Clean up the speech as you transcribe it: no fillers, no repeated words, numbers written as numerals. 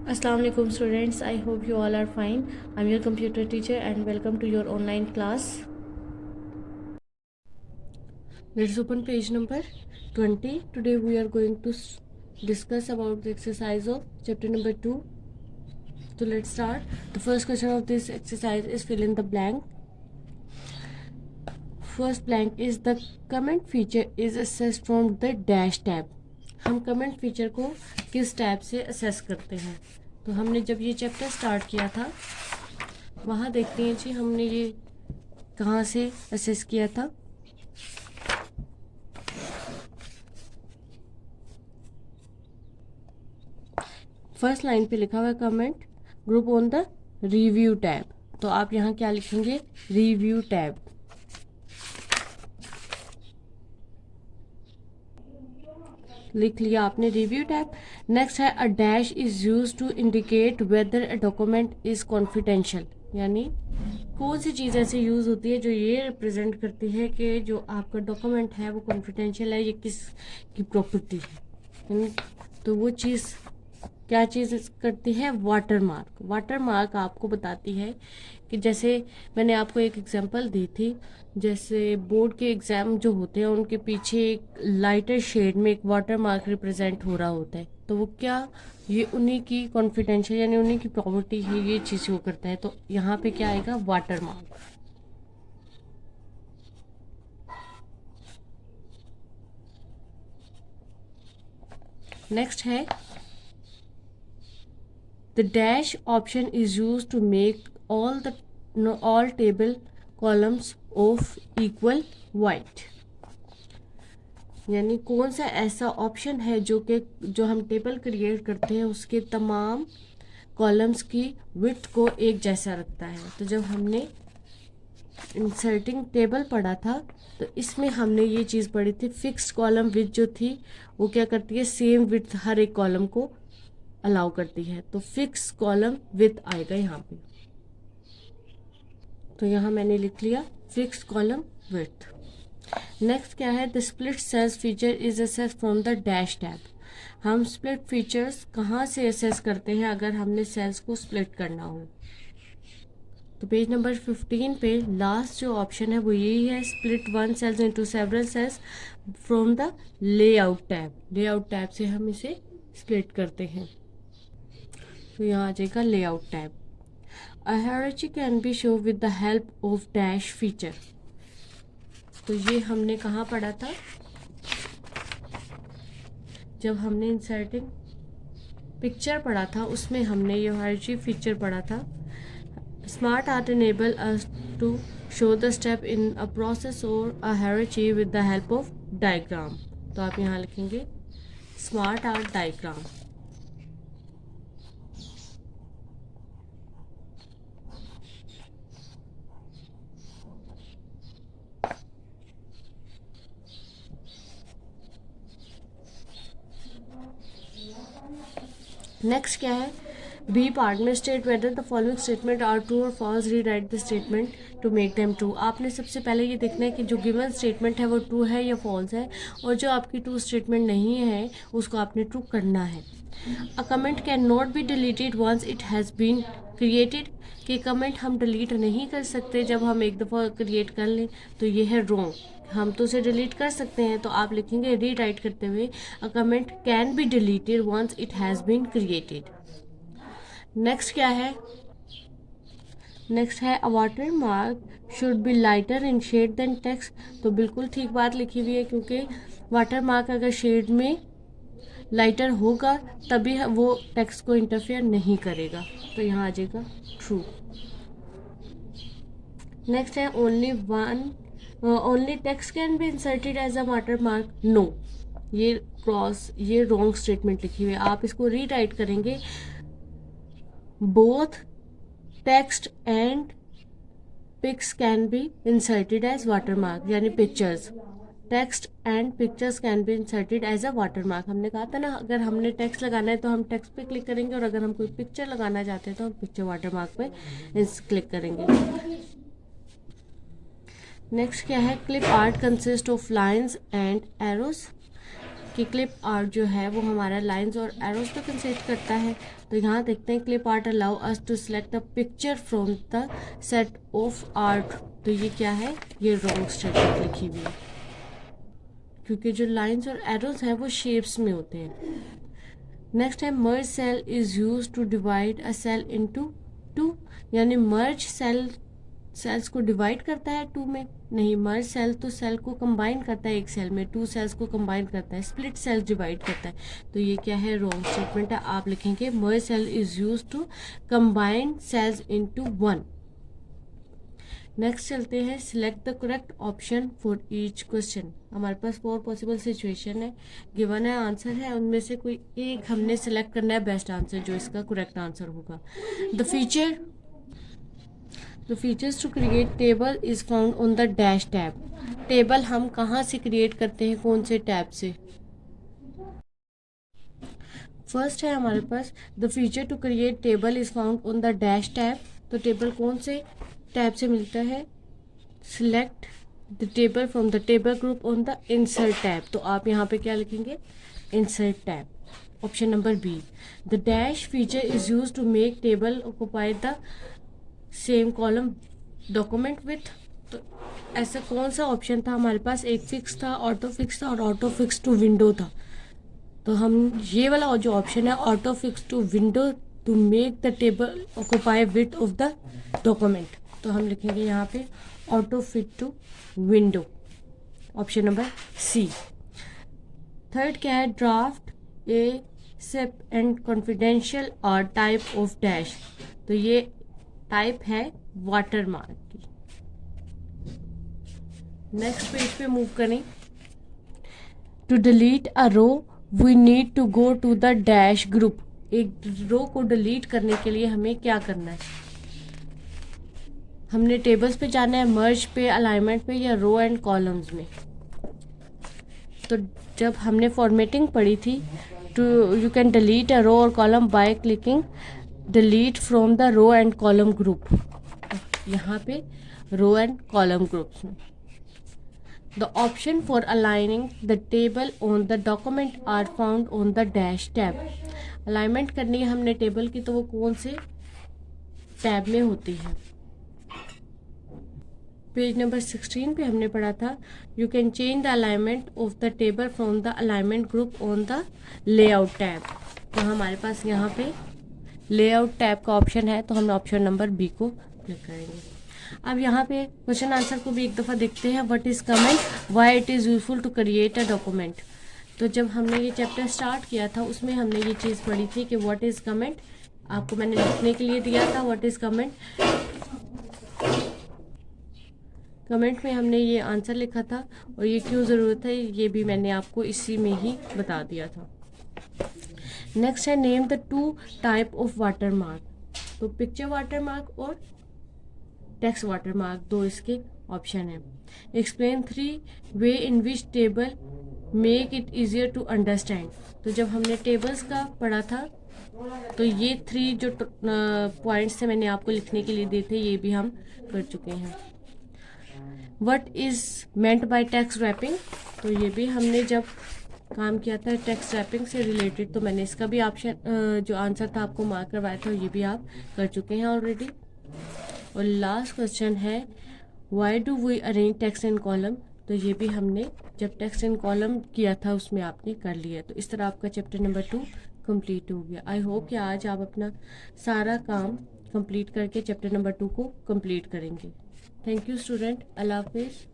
Assalamu alaikum students, I hope you all are fine. I'm your computer teacher and welcome to your online class. Let's open page number 20. Today we are going to discuss about the exercise of chapter number 2. So let's start. The first question of this exercise is fill in the blank. First blank is the comment feature is assessed from the dash tab. हम comment feature को किस tab से assess करते हैं? तो हमने जब ये चैप्टर स्टार्ट किया था वहाँ देखते हैं जी हमने ये कहाँ से असेस किया था। फर्स्ट लाइन पे लिखा हुआ है comment group on the review tab, तो आप यहाँ क्या लिखेंगे? Review tab. लिख लिया आपने रिव्यू टैब। नेक्स्ट है a dash is use to indicate whether a document is confidential, यानी कौन सी चीज़ ऐसे यूज़ होती है जो ये रिप्रेजेंट करती है कि जो आपका डॉक्यूमेंट है वो कॉन्फिडेंशियल है, ये किस की प्रॉपर्टी है। तो वो चीज़ क्या चीज़ करती है? Water mark. वाटर मार्क आपको बताती है कि जैसे मैंने आपको एक एग्जांपल दी थी, जैसे बोर्ड के एग्ज़ाम जो होते हैं उनके पीछे एक लाइटर शेड में एक वाटर मार्क रिप्रेजेंट हो रहा होता है, तो वो क्या, ये उन्हीं की कॉन्फिडेंशियल यानी उन्हीं की प्रॉपर्टी है, ये चीज़ वो करता है। तो यहाँ पे क्या आएगा? Water mark. नेक्स्ट है the dash option is used to make all table columns of equal weight, यानी कौन सा ऐसा ऑप्शन है जो हम टेबल क्रिएट करते हैं उसके तमाम कॉलम्स की विड्थ को एक जैसा रखता है। तो जब हमने इंसर्टिंग टेबल पढ़ा था तो इसमें हमने ये चीज़ पढ़ी थी, फिक्स्ड कॉलम विड्थ जो थी वो क्या करती है? सेम विड्थ हर एक कॉलम को अलाउ करती है, तो फिक्स कॉलम विथ आएगा यहाँ पे। तो यहाँ मैंने लिख लिया फिक्स कॉलम विथ। नेक्स्ट क्या है? The split cells feature is access from the dash tab. हम स्प्लिट फीचर्स कहाँ से असेस करते हैं अगर हमने सेल्स को स्प्लिट करना हो? तो पेज नंबर 15 पे लास्ट जो ऑप्शन है वो यही है, split one cells into several cells from the layout tab. Layout tab से हम इसे स्प्लिट करते हैं, तो यहाँ आ जाएगा layout tab. A hierarchy can be show with the help of dash feature. तो ये हमने कहाँ पढ़ा था? जब हमने इंसर्टिंग पिक्चर पढ़ा था उसमें हमने ये हायरार्ची फीचर पढ़ा था। Smart art enable us to show the step in a process और a hierarchy with the help of diagram. तो आप यहाँ लिखेंगे स्मार्ट आर्ट डायग्राम। नेक्स्ट क्या है? बी पार्ट में state whether the following statement are true और false, rewrite the statement to make them true. आपने सबसे पहले ये देखना है कि जो गिवन स्टेटमेंट है वो ट्रू है या फॉल्स है, और जो आपकी ट्रू स्टेटमेंट नहीं है उसको आपने ट्रू करना है। A comment cannot be deleted once it has been created, कि कमेंट हम डिलीट नहीं कर सकते जब हम एक दफ़ा क्रिएट कर लें, तो ये है रॉन्ग। हम तो उसे डिलीट कर सकते हैं, तो आप लिखेंगे री राइट करते हुए a comment can be deleted once it has been created. Next क्या है? नेक्स्ट है a water mark should be lighter in shade than text. तो बिल्कुल ठीक बात लिखी हुई है, क्योंकि वाटर मार्क अगर शेड में लाइटर होगा तभी वो टेक्स्ट को इंटरफेयर नहीं करेगा, तो यहाँ आ जाएगा ट्रू। नेक्स्ट है only text can be inserted as a water mark. No, ये रॉन्ग स्टेटमेंट लिखी हुई है। आप इसको रीराइट करेंगे both text and pics can be inserted as watermark, यानी pictures, text and pictures can be inserted as a watermark. हमने कहा था ना, अगर हमने टेक्स्ट लगाना है तो हम टेक्स्ट पे क्लिक करेंगे, और अगर हम कोई पिक्चर लगाना चाहते हैं तो हम पिक्चर वाटरमार्क पे क्लिक करेंगे। नेक्स्ट क्या है? Clip art consist of lines and arrows. कि क्लिप आर्ट जो है वो हमारा लाइंस और एरोज पे कंसिस्ट करता है। तो यहाँ देखते हैं clip art allow us to select the picture from the set of art. तो ये क्या है, ये रॉन्ग स्टेटमेंट लिखी हुई है, क्योंकि जो लाइंस और एरोज हैं वो शेप्स में होते हैं। नेक्स्ट है merge cell is use to divide a cell into two, यानी मर्ज सेल्स को डिवाइड करता है टू में, नहीं, मर्ज सेल तो सेल को कंबाइन करता है एक सेल में, टू सेल्स को कंबाइन करता है, स्प्लिट सेल्स डिवाइड करता है। तो ये क्या है, रॉन्ग स्टेटमेंट है। आप लिखेंगे merge cell is use to combine cells into one. Next चलते हैं, select the correct option for each question. हमारे पास 4 पॉसिबल सिचुएशन है, गिवन है, आंसर है, उनमें से कोई एक हमने सिलेक्ट करना है बेस्ट आंसर, जो इसका करेक्ट आंसर होगा। The features to create table is found on the dash tab. Table हम कहाँ से क्रिएट करते हैं, कौन से टैब से? फर्स्ट है हमारे पास the feature to create table is found on the dash tab. तो टेबल कौन से टैब से मिलता है? Select the table from the table group on the insert tab. तो आप यहाँ पे क्या लिखेंगे? Insert tab, option number B. The dash feature is use to make table occupy the same column document with. तो ऐसा कौन सा ऑप्शन था हमारे पास? एक फिक्स था, ऑटो फिक्स था, और ऑटो फिक्स टू विंडो था। तो हम ये वाला जो ऑप्शन है auto fix to window to make the table occupy with of the document, तो हम लिखेंगे यहाँ पे auto fit to window, option number C. Third क्या है? Draft ASAP and confidential और टाइप ऑफ डैश। तो ये टाइप है वाटर मार्क की। नेक्स्ट पेज पे मूव करें। To delete a row we need to go to the dash group. एक रो को डिलीट करने के लिए हमें क्या करना है? हमने टेबल्स पे जाना है, मर्ज पे, अलाइनमेंट पे, या रो एंड कॉलम्स में? तो जब हमने फॉर्मेटिंग पढ़ी थी, to you can delete a row or column by clicking delete from the row and column group. यहाँ पे रो एंड कॉलम ग्रुप्स में the option for aligning the table on the document are found on the dash tab. Alignment करनी है हमने table की, तो वो कौन से टैब में होती है? पेज नंबर 16 पे हमने पढ़ा था you can change the alignment of the table from the alignment group on the layout tab. तो हमारे पास यहाँ पे लेआउट टैब का ऑप्शन है, तो हम ऑप्शन नंबर बी को क्लिक करेंगे। अब यहाँ पे क्वेश्चन आंसर को भी एक दफ़ा देखते हैं। What is comment, why it is useful to create a document. तो जब हमने ये चैप्टर स्टार्ट किया था उसमें हमने ये चीज़ पढ़ी थी कि व्हाट इज़ कमेंट, आपको मैंने लिखने के लिए दिया था व्हाट इज़ कमेंट। कमेंट में हमने ये आंसर लिखा था, और ये क्यों ज़रूरत है ये भी मैंने आपको इसी में ही बता दिया था। नेक्स्ट है name the 2 type of water mark. तो पिक्चर वाटर मार्क और टेक्स्ट वाटर मार्क, 2 इसके ऑप्शन है। Explain 3 way in which table make it easier to understand. तो जब हमने टेबल्स का पढ़ा था तो ये 3 जो पॉइंट्स थे मैंने आपको लिखने के लिए दिए थे, ये भी हम कर चुके हैं। What is meant by text wrapping. तो ये भी हमने जब काम किया था टेक्स्ट रैपिंग से रिलेटेड, तो मैंने इसका भी ऑप्शन जो आंसर था आपको मार्क करवाया था, ये भी आप कर चुके हैं ऑलरेडी। और लास्ट क्वेश्चन है why do we arrange text in column. तो ये भी हमने जब टेक्स्ट इन कॉलम किया था उसमें आपने कर लिया। तो इस तरह आपका चैप्टर नंबर 2 कंप्लीट हो गया। आई होप कि आज आप अपना सारा काम कंप्लीट करके चैप्टर नंबर 2 को कंप्लीट करेंगे। थैंक यू स्टूडेंट, अल्लाह हाफिज़।